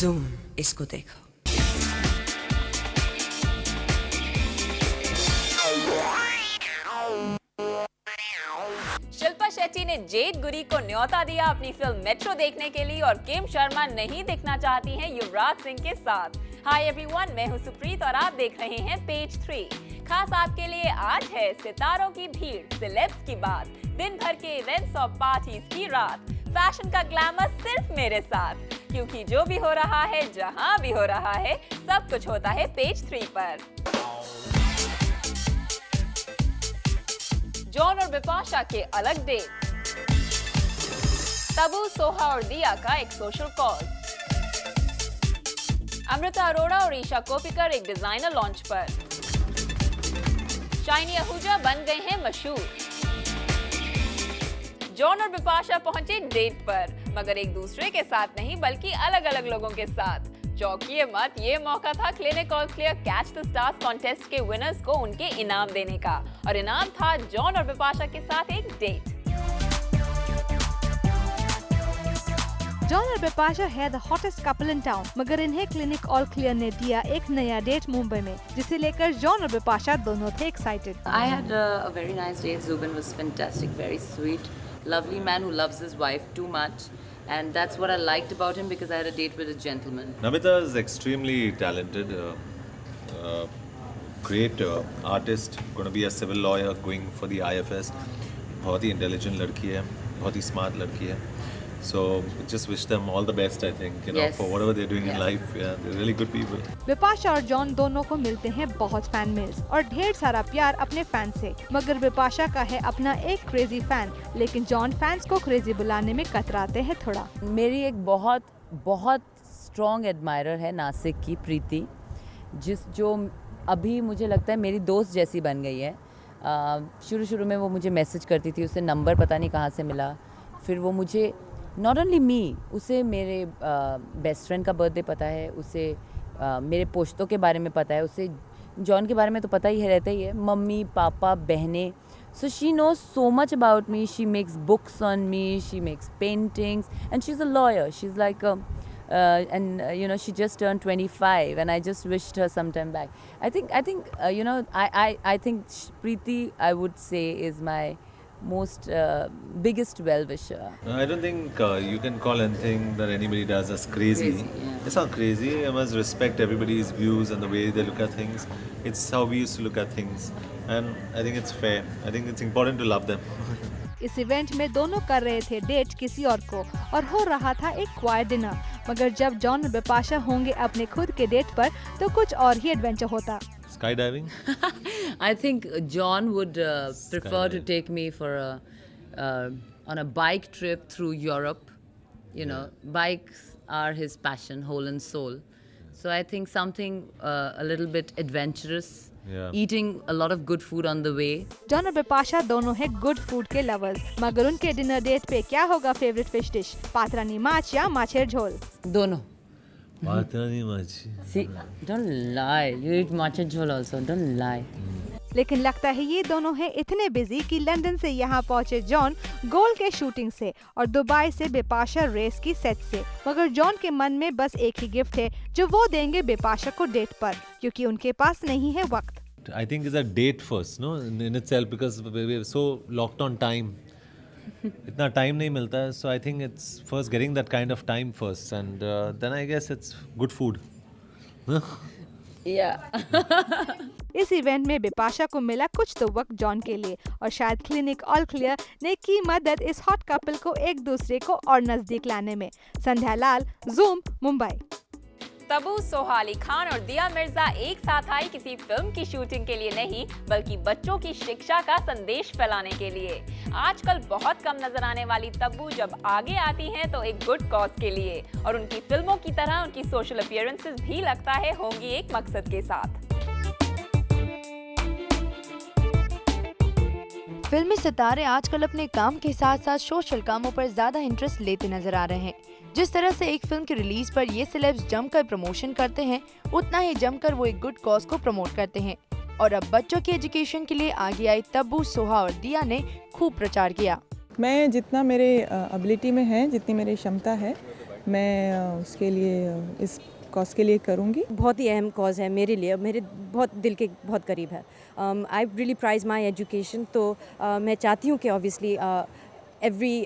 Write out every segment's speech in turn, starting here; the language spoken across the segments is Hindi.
जूम, इसको देखो। शिल्पा शेट्टी ने जेड गुरी को न्योता दिया अपनी फिल्म मेट्रो देखने के लिए और किम शर्मा नहीं दिखना चाहती हैं युवराज सिंह के साथ। हाय एवरीवन, मैं हूं सुप्रीत और आप देख रहे हैं पेज 3। खास आपके लिए आज है सितारों की भीड़, सेलेब्स की बात, दिन भर के इवेंट्स और पार्टीज की रात, फैशन का ग्लैमर सिर्फ मेरे साथ, क्योंकि जो भी हो रहा है जहां भी हो रहा है सब कुछ होता है पेज 3 पर। जॉन और बिपाशा के अलग डेट, तबू, सोहा और दिया का एक सोशल कॉज, अमृता अरोड़ा और ईशा कोप्पिकर एक डिजाइनर लॉन्च पर, शाइनी आहूजा बन गए हैं मशहूर, जॉन और बिपाशा पहुंचे डेट पर, मगर एक दूसरे के साथ नहीं बल्कि अलग अलग लोगों के साथ। चौंकिए मत, ये मौका था clinic all clear catch the stars contest के विनर्स को उनके इनाम देने का, और इनाम था जॉन और बिपाशा के साथ एक डेट। जॉन और बिपाशा है the hottest couple in town, मगर इन्हें क्लिनिक ऑल क्लियर ने दिया एक नया डेट मुंबई में, जिसे लेकर जॉन और बिपाशा दोनों थे excited. I had a very nice date. Zubin was fantastic, very sweet, lovely man who loves his wife too much, and that's what I liked about him because I had a date with a gentleman. Namita is extremely talented, great artist, going to be a civil lawyer, going for the IFS. बहुत ही intelligent लड़की है, बहुत ही smart लड़की है. So just wish them all the best. I think Yes. for whatever they're doing in Yeah. life. Yeah, they're really good people. Bipasha और जॉन दोनों को मिलते हैं बहुत फैन मेल्स और ढेर सारा प्यार अपने फैन से, मगर बिपाशा का है अपना एक क्रेजी फैन, लेकिन जॉन फैंस को क्रेजी बुलाने में कतराते हैं थोड़ा। मेरी एक बहुत स्ट्रॉन्ग एडमायरर है नासिक की, प्रीति, जो अभी मुझे लगता है मेरी दोस्त जैसी बन गई है। शुरू में वो मुझे मैसेज करती थी, उसे नंबर पता नहीं कहाँ से मिला, फिर वो मुझे नॉट ओनली मी, उसे मेरे बेस्ट फ्रेंड का बर्थडे पता है, उसे मेरे पोश्तों के बारे में पता है, उसे जॉन के बारे में तो पता ही रहता ही है, मम्मी पापा बहनें। So she knows so much about me, she makes books on me, she makes paintings, and she is a lawyer, she is like and she just turned 25 and I just wished her some time back. I think I think Preeti, I would say, is my most biggest well-wisher. I don't think you can call anything that anybody does as crazy. Yeah. It's not crazy. I must respect everybody's views and the way they look at things. It's how we used to look at things, and I think it's fair. I think it's important to love them. इस इवेंट में दोनोों कर रहे थे डेट किसी और को और हो रहा था एक क्वाइट डिनर, मगर जब जॉन और बिपाशा होंगे अपने खुद के डेट पर तो कुछ और ही एडवेंचर होता। Skydiving? I think John would prefer to take me for on a bike trip through Europe. Bikes are his passion, whole and soul. So I think something a little bit adventurous. Yeah. Eating a lot of good food on the way. John और बिपाशा दोनों हैं गुड फूड के लवर्स, मगर उनके डिनर डेट पे क्या होगा फेवरेट फिश डिश, पात्रानी माछ या माछेर झोल? दोनों. Patrani machi. See, don't lie. You eat matcha jhol also. Don't lie. लेकिन लगता है ये दोनों हैं इतने बिजी कि लंदन से यहाँ पहुँचे जॉन गोल के शूटिंग से और दुबई से बिपाशा रेस की सेट से, मगर जॉन के मन में बस एक ही गिफ्ट है जो वो देंगे बिपाशा को डेट पर, क्योंकि उनके पास नहीं है वक्त। I think it's a date first, no, in itself, because we're so locked on time. इतना टाइम नहीं मिलता है, so I think it's first getting that kind of time first, and then I guess it's good food. इस इवेंट में बिपाशा को मिला कुछ तो वक्त जॉन के लिए, और शायद क्लिनिक ऑल क्लियर ने की मदद इस हॉट कपल को एक दूसरे को और नजदीक लाने में। संध्या लाल, जूम, मुंबई। तबू, सोहा अली खान और दिया मिर्जा एक साथ आई किसी फिल्म की शूटिंग के लिए नहीं, बल्कि बच्चों की शिक्षा का संदेश फैलाने के लिए। आजकल बहुत कम नजर आने वाली तब्बू जब आगे आती हैं तो एक गुड कॉज के लिए, और उनकी फिल्मों की तरह उनकी सोशल अपीयरेंसेस भी लगता है होंगी एक मकसद के साथ। फिल्मी सितारे आजकल अपने काम के साथ साथ सोशल कामों पर ज्यादा इंटरेस्ट लेते नजर आ रहे हैं। जिस तरह से एक फिल्म की रिलीज पर ये सेलेब्स जमकर प्रमोशन करते हैं, उतना ही जमकर वो एक गुड कॉज को प्रमोट करते हैं। और अब बच्चों की एजुकेशन के लिए आगे आई तब्बू, सोहा और दिया ने खूब प्रचार किया। मैं जितना मेरे एबिलिटी में है, जितनी मेरी क्षमता है, मैं उसके लिए इस कॉज के लिए करूँगी। बहुत ही अहम कॉज है मेरे लिए, मेरे बहुत दिल के बहुत करीब है। I really prize my education, तो मैं चाहती हूँ कि obviously every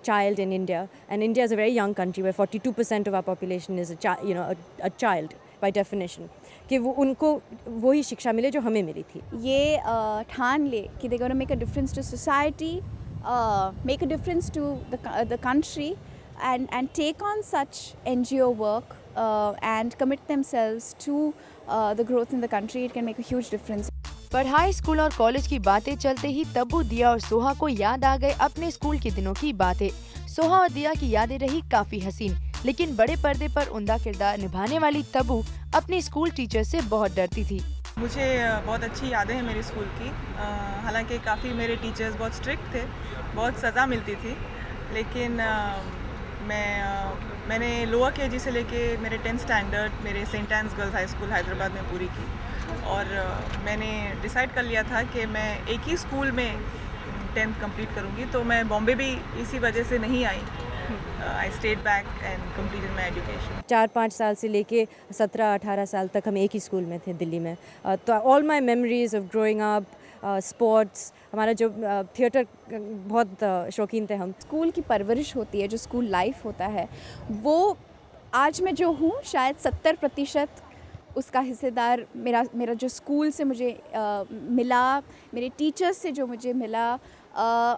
child in India, and India is a very young country where 42% of our population is a child by definition, कि वो उनको वही शिक्षा मिले जो हमें मिली थी। ये ठान ले कि they're going to make a difference to society, make a difference to the country, and take on such NGO work and commit themselves to the growth in the country. It can make a huge difference. पढ़ाई, स्कूल और कॉलेज की बातें चलते ही तब्बू, दिया और सोहा को याद आ गए अपने स्कूल के दिनों की बातें। सोहा और दिया की यादें रही काफी हसीन, लेकिन बड़े पर्दे पर उम्दा किरदार निभाने वाली तब्बू अपने स्कूल टीचर से बहुत डरती थी। मुझे बहुत अच्छी यादें हैं मेरे स्कूल की। हालांकि काफ़ी मेरे टीचर्स बहुत स्ट्रिक्ट थे, बहुत सज़ा मिलती थी, लेकिन मैंने लोअर केजी से लेके मेरे 10th स्टैंडर्ड मेरे saint Ann's girls high school Hyderabad में पूरी की, और मैंने डिसाइड कर लिया था कि मैं एक ही स्कूल में 10th कंप्लीट करूँगी। तो मैं बॉम्बे भी इसी वजह से नहीं आई। I stayed back and completed my education. 4-5 साल से लेके 17-18 साल तक हम एक ही स्कूल में थे दिल्ली में। तो all my memories of growing up, sports, हमारा जो थिएटर बहुत शौकीन थे हम। स्कूल की परवरिश होती है, जो स्कूल लाइफ होता है, वो आज मैं जो हूँ शायद 70% उसका हिस्सेदार मेरा जो स्कूल से मुझे मिला, मेरे टीचर्स से जो मुझे मिला,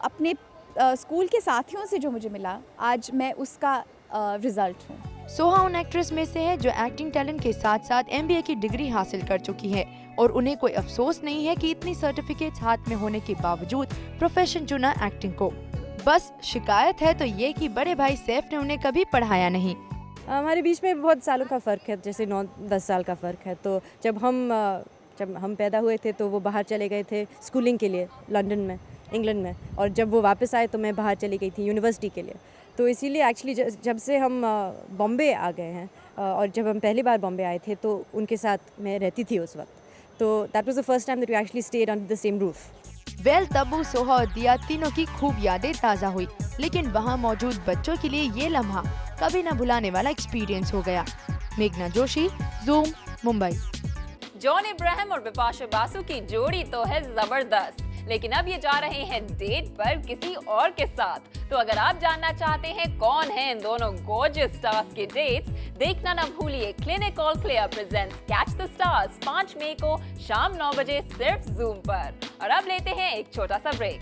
अपने स्कूल के साथियों से जो मुझे मिला, आज मैं उसका रिजल्ट हूँ। सोहा उन एक्ट्रेस में से है जो एक्टिंग टैलेंट के साथ साथ MBA की डिग्री हासिल कर चुकी है, और उन्हें कोई अफसोस नहीं है कि इतनी सर्टिफिकेट्स हाथ में होने के बावजूद प्रोफेशन चुना एक्टिंग को। बस शिकायत है तो ये कि बड़े भाई सैफ ने उन्हें कभी पढ़ाया नहीं। हमारे बीच में बहुत सालों का फ़र्क है, जैसे 9-10 साल का फ़र्क है। तो जब हम पैदा हुए थे तो वो बाहर चले गए थे स्कूलिंग के लिए लंदन में, इंग्लैंड में, और जब वो वापस आए तो मैं बाहर चली गई थी यूनिवर्सिटी के लिए। तो इसीलिए एक्चुअली जब से हम बॉम्बे आ गए हैं, और जब हम पहली बार बॉम्बे आए थे तो उनके साथ मैं रहती थी उस वक्त। तो that was the first time that we actually stayed under the same roof. Well, Tabu, Soha और दिया तीनों की खूब यादें ताज़ा हुई, लेकिन वहाँ मौजूद बच्चों के लिए ये लम्हा कभी न भुलाने वाला एक्सपीरियंस हो गया। मेघना जोशी, ज़ूम, मुंबई। जॉन इब्राहिम और बिपाशा बासु की जोड़ी तो है जबरदस्त, लेकिन अब ये जा रहे हैं डेट पर किसी और के साथ। तो अगर आप जानना चाहते हैं कौन है इन दोनों गॉर्जियस स्टार्स के डेट्स, देखना ना भूलिए clinic all clear presents catch the stars 5 मई को शाम 9 बजे सिर्फ ज़ूम पर। और अब लेते हैं एक छोटा सा ब्रेक।